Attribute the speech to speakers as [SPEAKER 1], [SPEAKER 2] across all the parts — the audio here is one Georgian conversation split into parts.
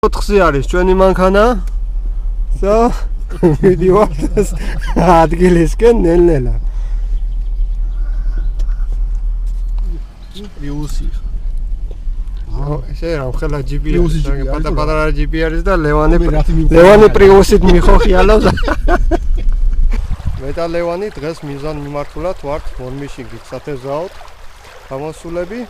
[SPEAKER 1] 4-ზე არის ჩვენი მანქანა. და მიდივართ ადგილისკენ ნელ-ნელა.
[SPEAKER 2] პრიუსი.
[SPEAKER 1] ესე რა ხელა ჯიპი არის. პატარ-პატარა ჯიპი არის და ლევანი პრიუსით მიხოხიალავს. მე და ლევანი დღეს მიზან მიმართულად ვართ მორმიშინგით სათევზაოდ. გამოსულები.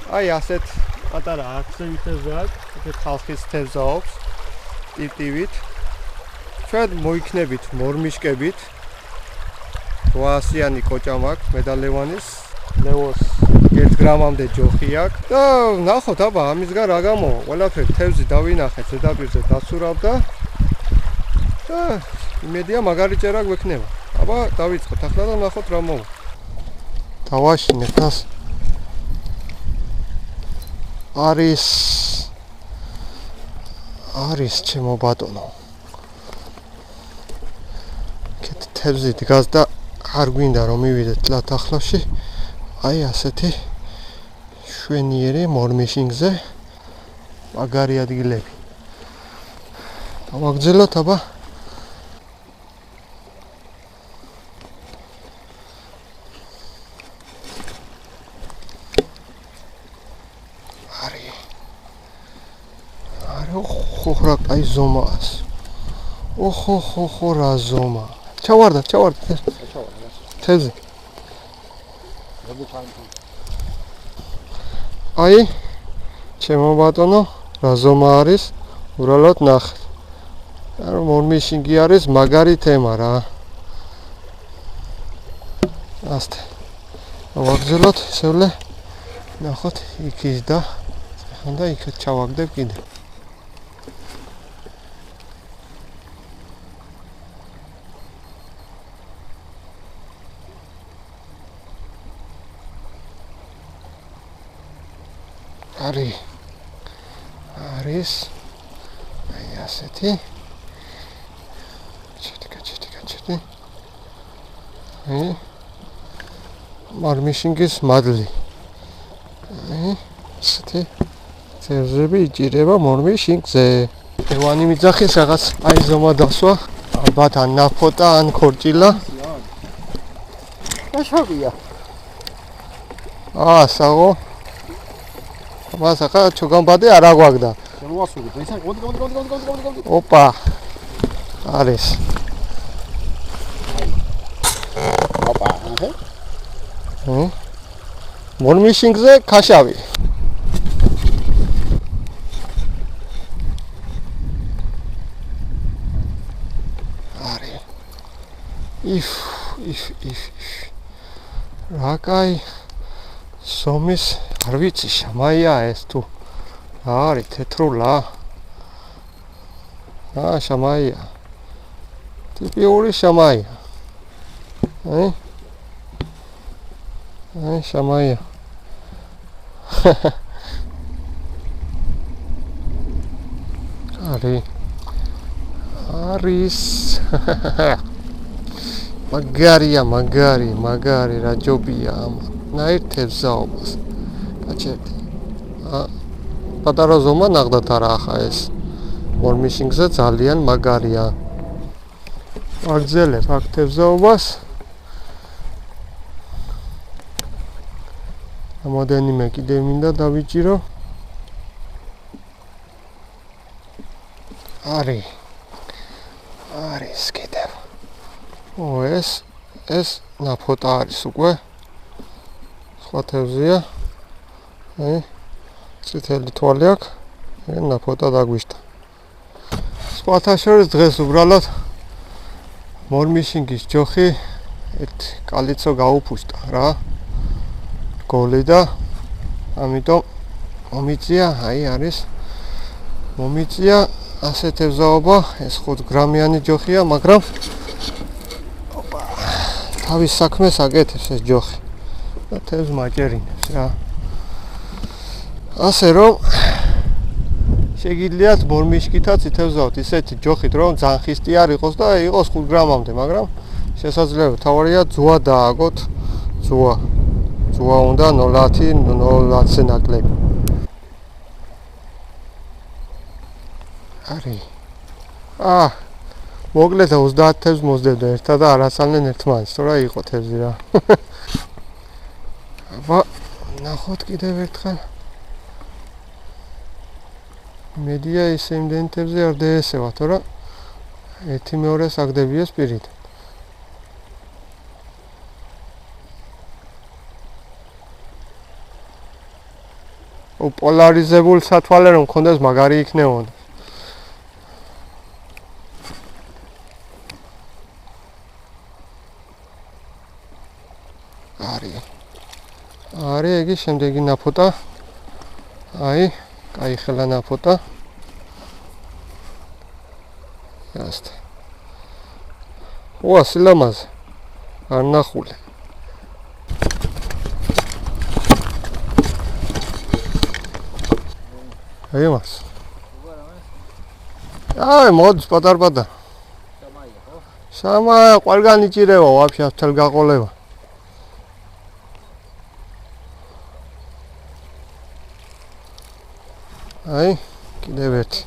[SPEAKER 1] აი ასეთ პატარა აქცევით თევზააკ, ეგეთ ხალხის თევზაობს. ტივით. ჩვენ მოიქნებით მორმიშკებით. 800-იანი კოჭა მაქვს მე და ლევანის. ლევოს 1 გრამამდე ჯოხი აქვს და ნახოთ აბა ამისგან რა გამო ყველაფერი თევზი დავინახეთ ზედაპირზე დასურავდა და იმედია მაგარი ჭერა გვექნება. აბა დავიწყოთ ახლა და ნახოთ რა მოვა. დავაშინეთ ას. არის ჩემო ბატონო. კეთ თევზი დგას და არ გვინდა რომ მივიდეთ ლათახლავში. აი ასეთი შვენიერი მორმიშინგზე მაგარი ადგილები. დავაგრძელოთ აბა. ხო აი ზომას. ოხო რა ზომა. ჩავარდა. თევზი. აი ჩემო ბატონო რა ზომა არის ურალოდ ნახეთ. არა მორმიშინგი არის მაგარი თემა რა. ასте. ვაგრძელოთ ისევლე ნახოთ იქ ის და ხანდა იქ ჩავაგდებ კიდე. არის აი ასეთი ჩეთი მორმიშინგის მადლი აი ასეთი თევზები იჭირება მორმიშინგზე. ლევანი მიძახეს რაღაც აი ზომა დასვა ალბათ ან ნაფოტა ან ქორჭილააშავია საღო მას ახლა ჩოგამბადე არა გვაგდა.
[SPEAKER 2] შემოასურეთ. ეს გოდი.
[SPEAKER 1] ოპა. არის.
[SPEAKER 2] ოპა, აჰა.
[SPEAKER 1] მორმიშინგზე ქაშავი. არის. if. რა კაი სომის არ ვიცი შამაია ეს თუ რა არის თეთრულა შამაია ტიპიური შამაია აი შამაია არის მაგარი რა ჯობია ამა ნაირ თევზაობას გაჩერდი. პატარა ზომა ნახდათ არა ახლა ეს მორმიშინგზე ძალიან მაგარია. ვაგრძელებ აქ თევზაობას. ამოდენიმე კიდე მინდა დავიჭირო. არის კიდევ. ეს ნაფოტა არის უკვე. სხვა თევზია. წითელი თვალი აქვს. ნაფოტა დაგვიშთა. სხვათა შორის დღეს უბრალოდ მორმიშინგის ჯოხი ერთ კალიცო გაუფუშტა რა. გოლი და ამიტომ მომიწია, აი არის. მომიწია ასეთ თევზაობა, ეს 5 გრამიანი ჯოხია, მაგრამ თავის საქმეს აკეთებს ეს ჯოხი. და თევზს მაჭერინებს რა. ასე რომ შეგიძლიათ მორმიშკითაც ითევზავთ ისეთი ჯოხით რომ ძანხისტი არ იყოს და იყოს 5 გრამამდე, მაგრამ შესაძლოა თავარია ძუა დააგოთ. ძუა უნდა 0.0-ზე ნაკლები. არის. მოკლედ 30 თევზს მოსდევდა ერთად და არასალნენ ერთმანეთს, თორე იყო თევზი რა. აბა, ნახოთ კიდევ ერთხელ. მედია ისე იმდენი თევზი არ დაესევა, თორე ერთი მეორეს აგდებია სპირით. პოლარიზებულ სათვალე რომ მქონდეს მაგარი იქნებოდა. არის იგი შემდეგი ნაფოტა. აი, კაი ხელა ნაფოტა. ასეთ. ვა, სილამაზე. არ ნახული. აი მას. აი, მოდის პატარ-პატარ. სამაია ხო? სამაია, ყველგან იჭირება, ვაფშე თელ გაყოლება. აი, კიდევ ერთი.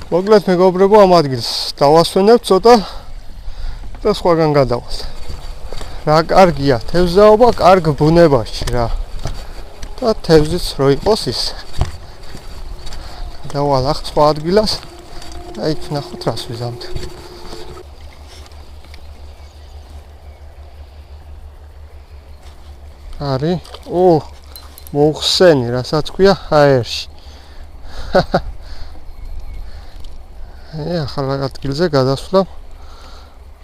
[SPEAKER 1] მოკლედ მეგობრებო, ამ ადგილს დავასვენებ ცოტა და სხვაგან გადავალთ. რა კარგია, თევზაობა კარგ ბუნებაში რა. და თევზიც რო იყოს ის. გადავალ ახ სხვა ადგილას და იქ ნახოთ რას ვიზამთ. არის? მოხსენი, რასაც ქვია ჰაერში. ახალ ადგილზე გადასვლა.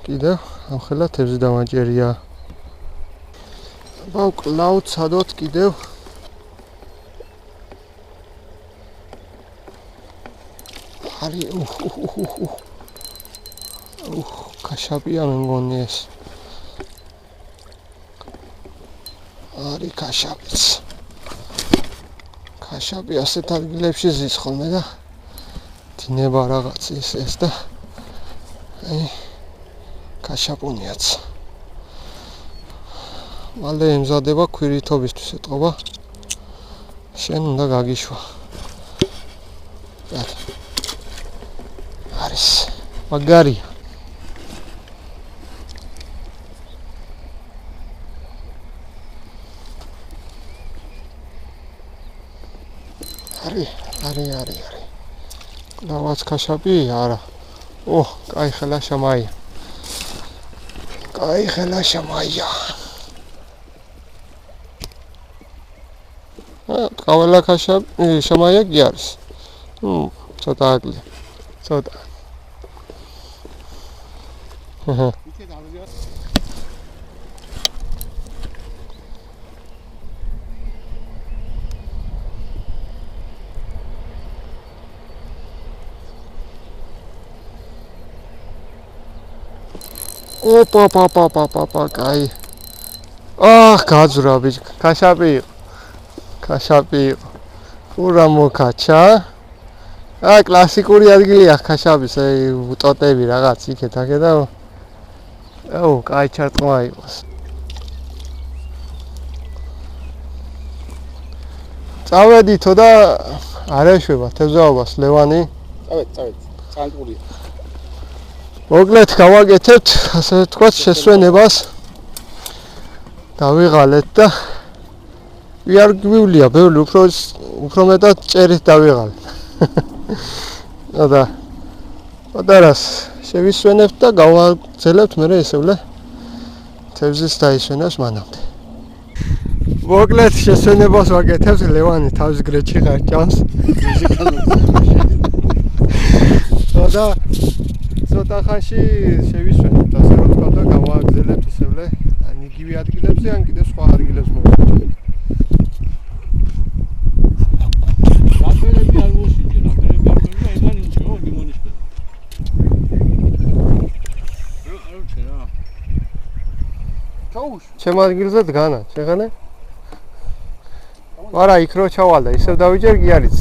[SPEAKER 1] კიდევ ამხელა თევზი დამაჭერია. აბა კლაუდ სადოთ კიდევ. არის კაშაპია მე მგონი ეს. არის კაშაპიც. კაშაპი ასეთ ადგილებში ზის ხოლმე და დინება რაღაც ეს და აი კაშაპუნიაც. მალე ემზადება ქვირითობისთვის ეტყობა. შენ უნდა გაგიშვა. არის მაგარი. არის. დავაც კაშაპი არა. კაი ხელა შამაია. კაველა კაშაპი შამაია კი არის. ცოტა აკლია. ცოტა. Opa, კაი. გაძვრა ბიჭ, კაშაპი იყო. ურა მოკაჩა. კლასიკური ადგილია კაშაპის, ტოტები რაღაც იქეთ აქე და კაი ჩარტყმა იყოს. წავედითო და არ ეშვება თევზაობას ლევანი.
[SPEAKER 2] წავედ. წანტყულია.
[SPEAKER 1] მოკლედ გავაკეთებთ, ასე ვთქვათ, შესვენებას. დავიღალეთ და ვიარ გვივლია, ბევრი უფრო მეტად წერით დავიღალეთ. და პატარას შევისვენებთ და გავაგზავნებთ მერე ესევლე თევზის დაისვენას მანამდე. მოკლედ შესვენებას ვაკეთებთ, ლევანი თავის გრეჩი ხარჭავს. და ცოტა ხანში შევისვენებთ, ასე რომ ვთქვა და გავაგზავნებთ ისევლე ან იგივე ადგილებზე, ან კიდევ სხვა ადგილებს მოვიდეთ.
[SPEAKER 3] რაფერები არ მოსიჯე, რაფერები არ მოიჯე, ეგან იჩეო, გიმონიშკა. არ უჩერა.
[SPEAKER 2] ჩაუშ.
[SPEAKER 1] ჩემ ადგილზე დგანა, შეღანე? არა, იქ რო ჩავალ და ისევ დავიჯერ კი არის.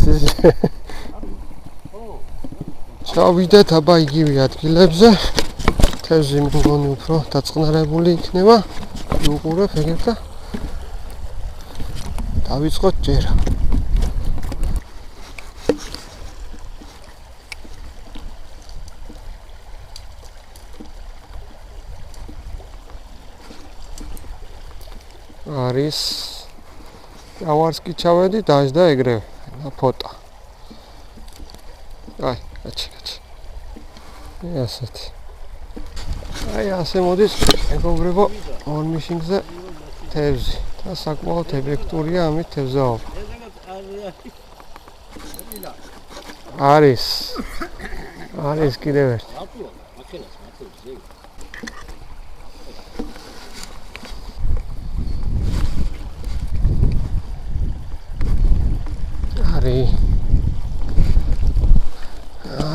[SPEAKER 1] ჩავიდეთ აბა იგივე ადგილებზე. თევზი მგონი უფრო დაწყნარებული იქნება. ვუყურებ ეგეთ და დავიწყოთ ჯერა. არის ავარს კი ჩავედი დაჟდა ეგრევე ფოტო. აი, გაჩი. ასეთი. აი ასე მოდის მეგობრებო ორმიშინგზე თევზი და საკმაოდ ეფექტურია ამით თევზაობა. არის კიდევ ერთი.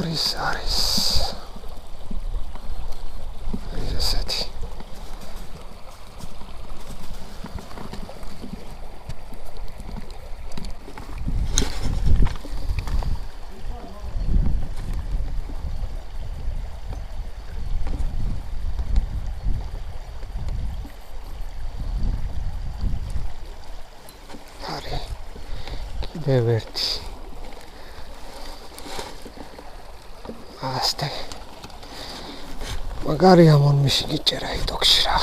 [SPEAKER 1] არის ესეთი. არის კიდევ ერთი. Asta. Magari am mișinițera idocșira.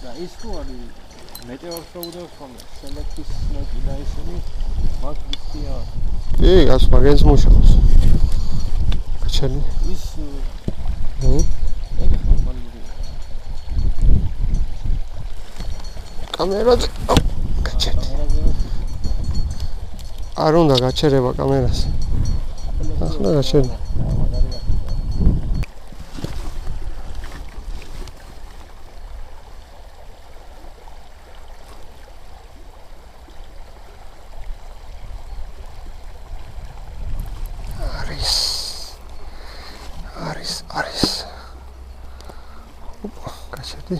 [SPEAKER 3] Da, ის თუ არის მეტეორს შეუდევს ხოლმე, სელექტის მეტი და ისინი მაგ ვიქცია.
[SPEAKER 1] ას მაგენს მუშაობს. გაჩერდი.
[SPEAKER 3] ის ეგ ხომალი.
[SPEAKER 1] კამერაზე გაჩერდი. არ უნდა გაჩერება კამერას. ახლა გაჩერდი. არის. გაჩერდი.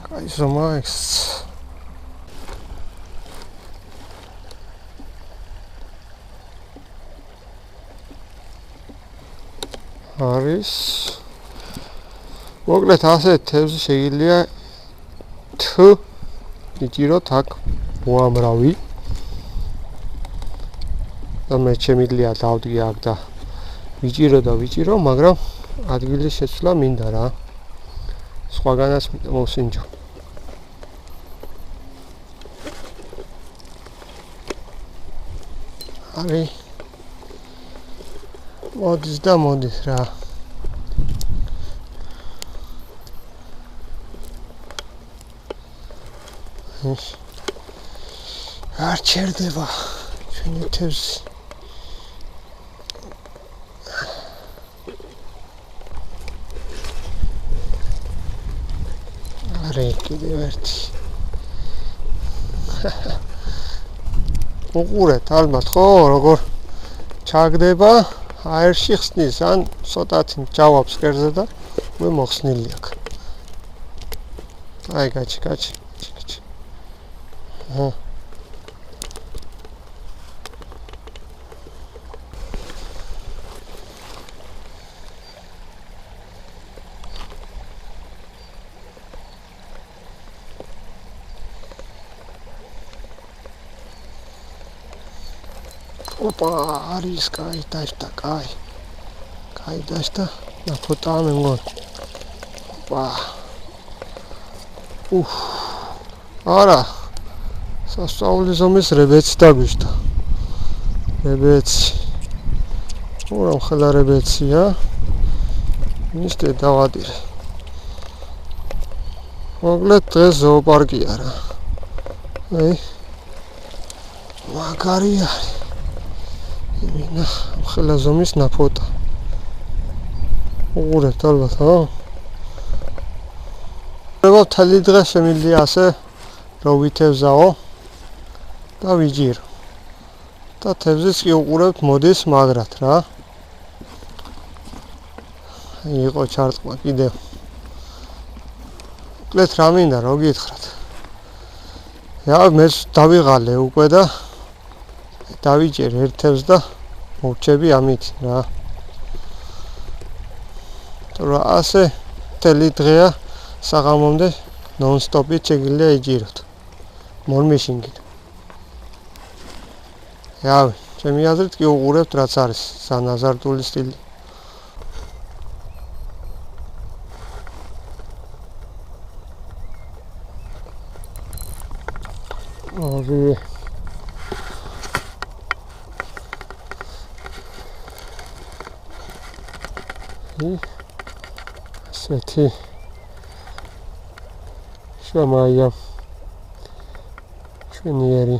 [SPEAKER 1] კაი ზომა ეს. არის. მოკლედ ასე თევზი შეიძლება თუ იჭიროთ აქ მოამრავი. და მე შემიძლია დავდგე აქ და ვიჭირო, მაგრამ ადგილის შეცვლა მინდა რა. სხვაგანაც მოსინჯო. არის. მოდის რა. არ ჩერდება ჩვენი თევზი. კიდევ ერთი. უყურეთ ალბათ ხო როგორ ჩაგდება აერში ხსნის ან ცოტათი ჯავაბს კერზე და მე მოხსნილი აქ. აი გაჩი. Opa, არის კაი დაჭდა, კაი. კაი დაჭდა. და ფოტოა მე მგონი. Opa. არა. სასწაულის ზომის რებეცი დაგვიჭდა. რებეცი. ურავ ხელა რებეცია. მისტე დავადირე. მოკლედ დღეს ზოოპარკია რა. აი. მაგარი არის. ინა ხელა ზომის ნაფოტა. უყურეთ ალბათ, ხო? თელი დღე შემიძლია ასე რომ ვითევზაო და ვიჯირო. და თევზის კი უყურებთ მოდის მაგრად რა. იყო ჩარტყმა კიდევ. მოკლედ რა მინდა რო გითხრათ. მე დავიღალე უკვე და დავიჭერ ერთ თევზს და მოვჩები ამით რა. Τώρα ასე მთელი დღეა საღამომდე ნონ-სტოპით შეგვიძლია იჭიროთ. მორმიშინგით. რავი, ჩემი აზრით კი უყურებთ რაც არის სანაზარტული სტილი. ორი ასეთი შამაია ჩვენიერი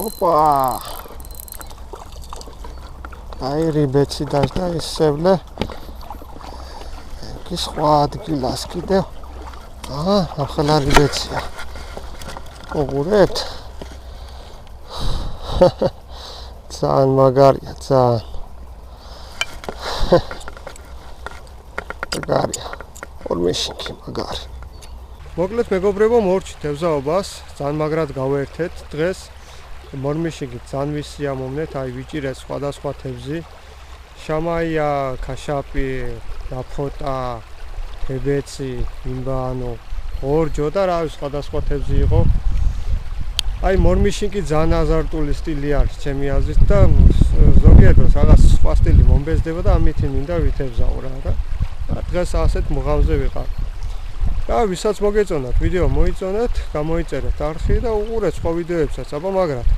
[SPEAKER 1] Opa! Ai ribetsi dașna isevle. Ki სხვა ადგილას კიდევ. ახლა რიბეცია. უყურებთ? ძალიან მაგარია, ძალიან. მაგარია. ორმეშინგი მაგარი. მოკლედ მეგობრებო, მორჩით ევზაობას, ძალიან მაგრად გავერთეთ დღეს. მორმიშინგი ძალიან ვისია მომნეთ, აი ვიჭირეთ სხვადასხვა თევზი. შამაია, ქაშაპი, დაფოტა, თებეცი, იმბანო, ორჯო და რავი სხვადასხვა თევზი იყო. აი მორმიშინგი ძალიან აზარტული სტილი არის ჩემი აზრით და ზოგიერთ დროს რაღაც სხვა სტილი მომბეზდება და ამითი მინდა ვითევზაო რა და დღეს ასეთ მუღამზე ვიყავ. და ვისაც მოგეწონათ ვიდეო მოიწონეთ, გამოიწერეთ არხი და უყურეთ სხვა ვიდეოებსაც, აბა მაგრად.